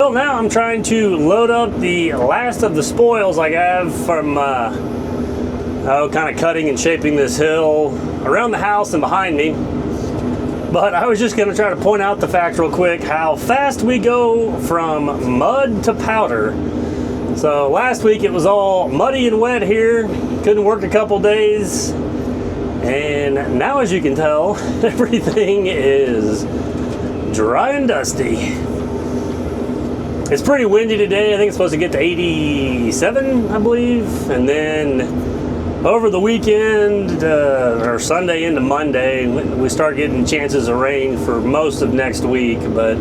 Well, now I'm trying to load up the last of the spoils I have from kind of cutting and shaping this hill around the house and behind me. But I was just going to try to point out the fact real quick how fast we go from mud to powder. So last week it was all muddy and wet here, couldn't work a couple days, and now as you can tell, everything is dry and dusty. It's pretty windy today. I think it's supposed to get to 87, I believe, and then over the weekend, or Sunday into Monday, we start getting chances of rain for most of next week. But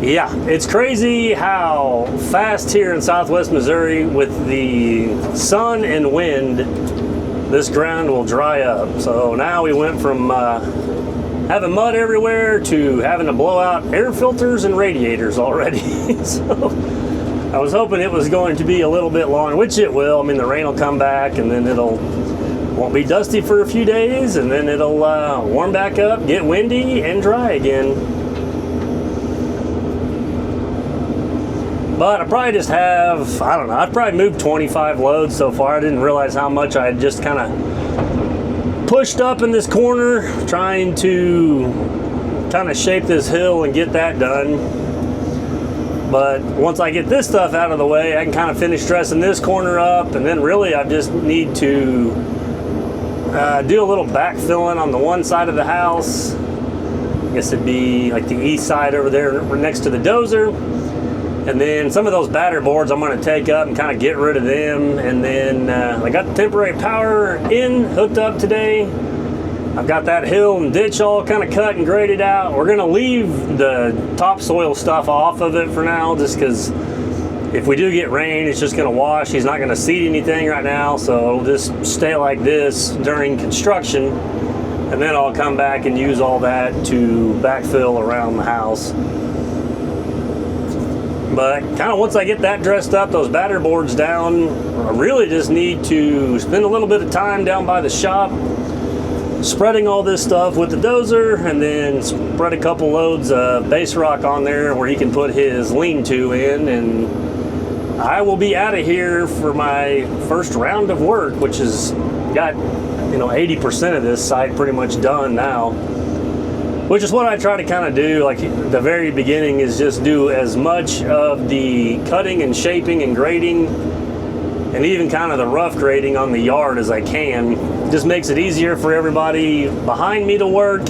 yeah, it's crazy how fast here in southwest Missouri with the sun and wind, this ground will dry up. So now we went from having mud everywhere to having to blow out air filters and radiators already. So I was hoping it was going to be a little bit longer, which it will. I mean, the rain will come back and then won't be dusty for a few days, and then it'll warm back up, get windy, and dry again. But I probably just have, I don't know, I've probably moved 25 loads so far. I didn't realize how much I had just kind of pushed up in this corner, trying to kind of shape this hill and get that done. But once I get this stuff out of the way, I can kind of finish dressing this corner up, and then really I just need to do a little backfilling on the one side of the house. I guess it'd be like the east side over there next to the dozer. And then some of those batter boards I'm going to take up and kind of get rid of them. And then I got the temporary power hooked up today. I've got that hill and ditch all kind of cut and graded out. We're going to leave the topsoil stuff off of it for now, just because if we do get rain, it's just going to wash. He's not going to seed anything right now, so it'll just stay like this during construction. And then I'll come back and use all that to backfill around the house. But kind of once I get that dressed up, those batter boards down, I really just need to spend a little bit of time down by the shop spreading all this stuff with the dozer, and then spread a couple loads of base rock on there where he can put his lean-to in, and I will be out of here for my first round of work, which has got 80% of this site pretty much done now, which is what I try to kind of do. Like the very beginning is just do as much of the cutting and shaping and grading and even kind of the rough grading on the yard as I can. It just makes it easier for everybody behind me to work,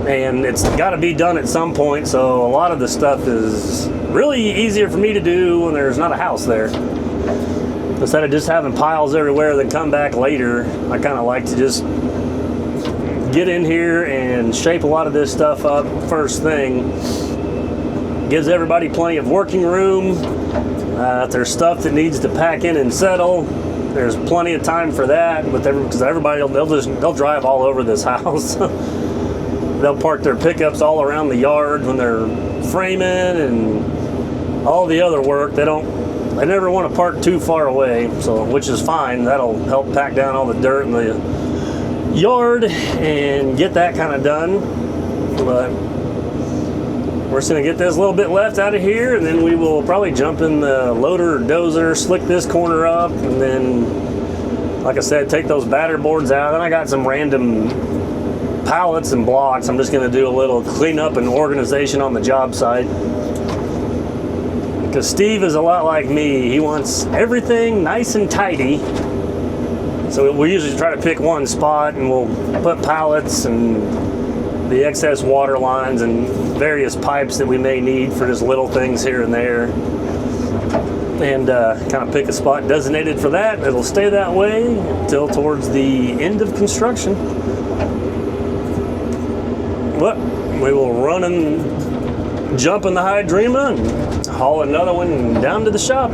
and it's got to be done at some point, so a lot of the stuff is really easier for me to do when there's not a house there. Instead of just having piles everywhere that come back later, I kind of like to just get in here and shape a lot of this stuff up first thing. Gives everybody plenty of working room. If there's stuff that needs to pack in and settle, there's plenty of time for that. Because everybody they'll drive all over this house. They'll park their pickups all around the yard when they're framing and all the other work. They never want to park too far away, which is fine. That'll help pack down all the dirt in the yard and get that kind of done. But we're just going to get this little bit left out of here, and then we will probably jump in the loader or dozer, slick this corner up, and then, like I said, take those batter boards out. Then I got some random pallets and blocks. I'm just going to do a little cleanup and organization on the job site. Because Steve is a lot like me. He wants everything nice and tidy. So we usually try to pick one spot, and we'll put pallets and the excess water lines and various pipes that we may need for just little things here and there, and kind of pick a spot designated for that. It'll stay that way until towards the end of construction. But we will run and jump in the Hydrema and haul another one down to the shop.